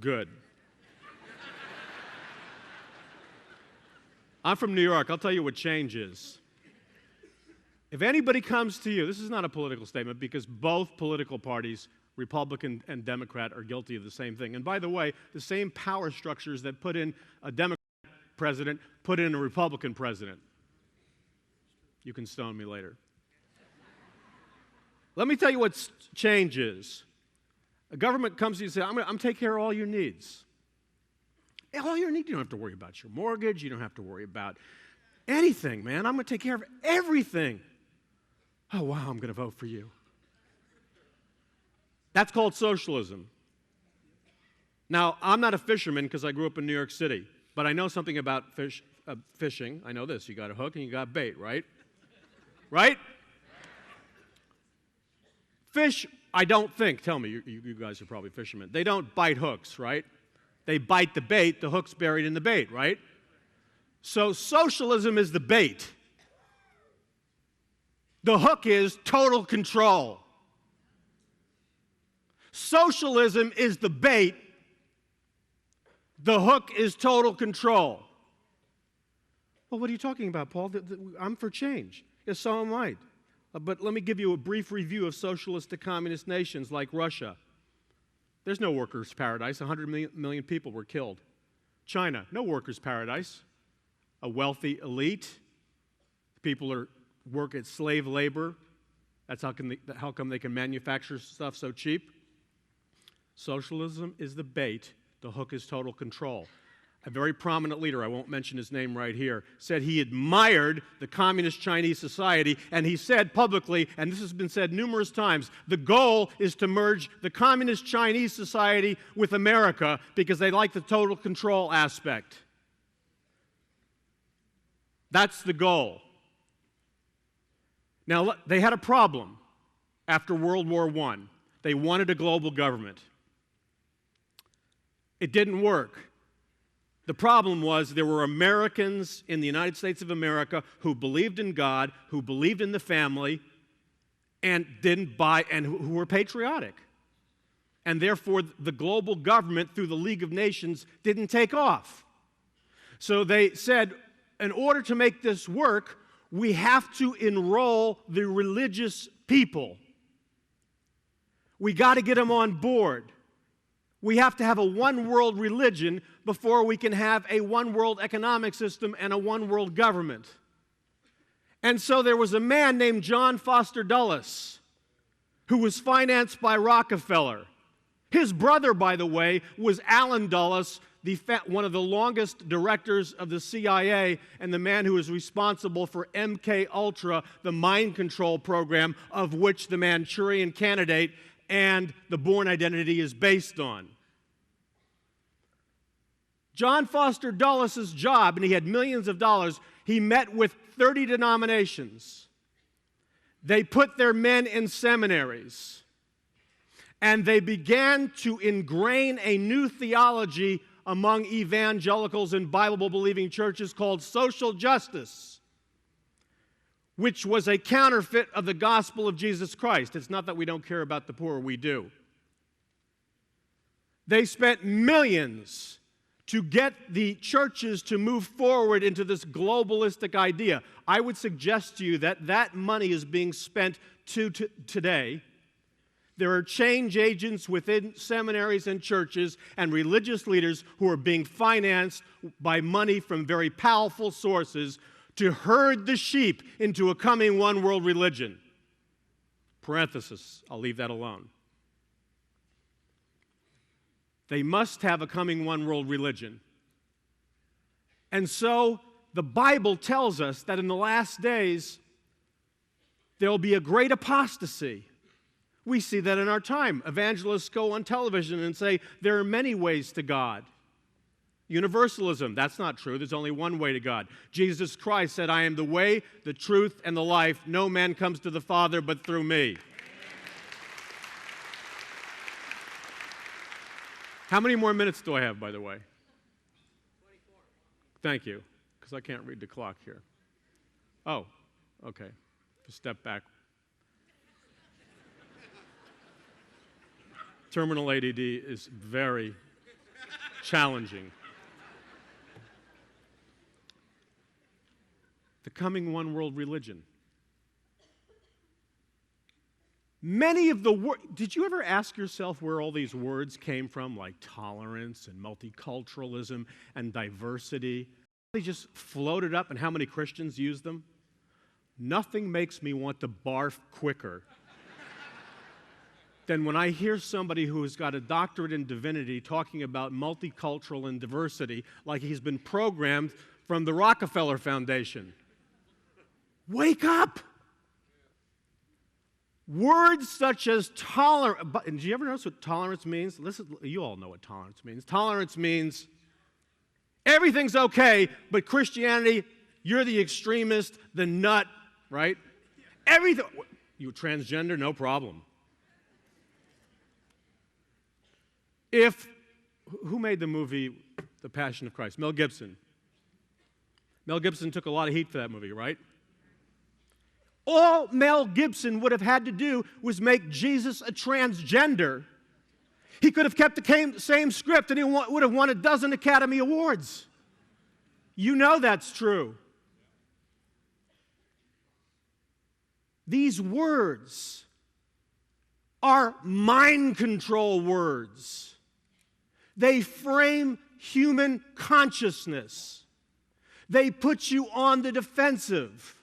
Good. I'm from New York. I'll tell you what change is. If anybody comes to you, this is not a political statement because both political parties, Republican and Democrat, are guilty of the same thing. And by the way, the same power structures that put in a Democrat president put in a Republican president. You can stone me later. Let me tell you what change is. A government comes to you and says, I'm going to take care of all your needs. All your needs, you don't have to worry about your mortgage. You don't have to worry about anything, man. I'm going to take care of everything. Oh, wow, I'm going to vote for you. That's called socialism. Now, I'm not a fisherman because I grew up in New York City, but I know something about fishing. I know this. You got a hook and you got bait, right? Right? Fish, I don't think, tell me, you guys are probably fishermen, they don't bite hooks, right? They bite the bait, the hook's buried in the bait, right? So socialism is the bait. The hook is total control. Socialism is the bait. The hook is total control. Well, what are you talking about, Paul? I'm for change. Yes, so am I. But let me give you a brief review of socialistic communist nations like Russia. There's no workers' paradise. 100 million people were killed. China, no workers' paradise. A wealthy elite. People work at slave labor. That's how come they can manufacture stuff so cheap. Socialism is the bait. The hook is total control. A very prominent leader, I won't mention his name right here, said he admired the communist Chinese society, and he said publicly, and this has been said numerous times, the goal is to merge the communist Chinese society with America because they like the total control aspect. That's the goal. Now, they had a problem after World War I. They wanted a global government. It didn't work. The problem was there were Americans in the United States of America who believed in God, who believed in the family, and who were patriotic. And therefore, the global government through the League of Nations didn't take off. So they said, in order to make this work, we have to enroll the religious people. We got to get them on board. We have to have a one-world religion before we can have a one-world economic system and a one-world government. And so there was a man named John Foster Dulles who was financed by Rockefeller. His brother, by the way, was Allen Dulles, one of the longest directors of the CIA and the man who is responsible for MK Ultra, the mind control program of which the Manchurian Candidate and the Bourne Identity is based on. John Foster Dulles' job, and he had millions of dollars, he met with 30 denominations. They put their men in seminaries, and they began to ingrain a new theology among evangelicals and Bible-believing churches called social justice, which was a counterfeit of the gospel of Jesus Christ. It's not that we don't care about the poor, we do. They spent millions to get the churches to move forward into this globalistic idea. I would suggest to you that that money is being spent today. There are change agents within seminaries and churches and religious leaders who are being financed by money from very powerful sources to herd the sheep into a coming one-world religion. Parenthesis, I'll leave that alone. They must have a coming one-world religion. And so the Bible tells us that in the last days, there will be a great apostasy. We see that in our time. Evangelists go on television and say, there are many ways to God. Universalism, that's not true. There's only one way to God. Jesus Christ said, I am the way, the truth, and the life. No man comes to the Father but through me. How many more minutes do I have, by the way? 24. Thank you, because I can't read the clock here. Oh, okay. Just step back. Terminal ADD is very challenging. The coming one world religion. Many of the words, did you ever ask yourself where all these words came from, like tolerance and multiculturalism and diversity? They just floated up, and how many Christians use them? Nothing makes me want to barf quicker than when I hear somebody who has got a doctorate in divinity talking about multicultural and diversity like he's been programmed from the Rockefeller Foundation. Wake up! Words such as tolerance, do you ever notice what tolerance means? Listen, you all know what tolerance means. Tolerance means everything's okay, but Christianity, you're the extremist, the nut, right? Everything, you transgender, no problem. Who made the movie The Passion of Christ? Mel Gibson. Mel Gibson took a lot of heat for that movie, right? All Mel Gibson would have had to do was make Jesus a transgender. He could have kept the same script and he would have won a dozen Academy Awards. You know that's true. These words are mind control words. They frame human consciousness. They put you on the defensive.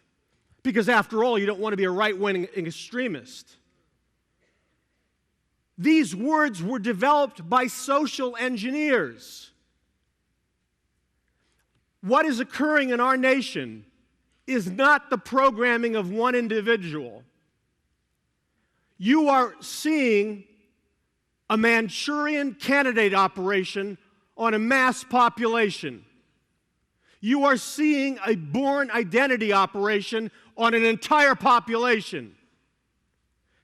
Because after all, you don't want to be a right-wing extremist. These words were developed by social engineers. What is occurring in our nation is not the programming of one individual. You are seeing a Manchurian candidate operation on a mass population. You are seeing a born identity operation on an entire population.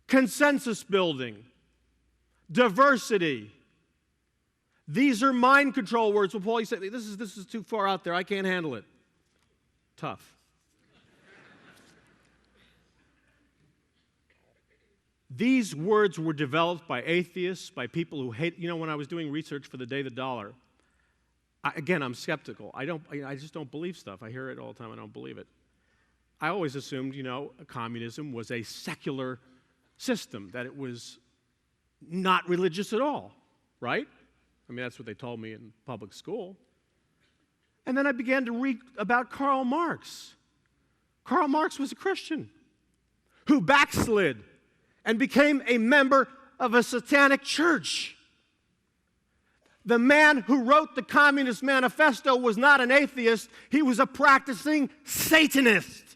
Consensus building, diversity. These are mind control words. Well, Paul, you say, this is too far out there. I can't handle it. Tough. These words were developed by atheists, by people who hate, when I was doing research for the Day of the Dollar, I'm skeptical. I just don't believe stuff. I hear it all the time. I don't believe it. I always assumed, communism was a secular system, that it was not religious at all, right? I mean, that's what they told me in public school. And then I began to read about Karl Marx. Karl Marx was a Christian who backslid and became a member of a satanic church. The man who wrote the Communist Manifesto was not an atheist, he was a practicing Satanist.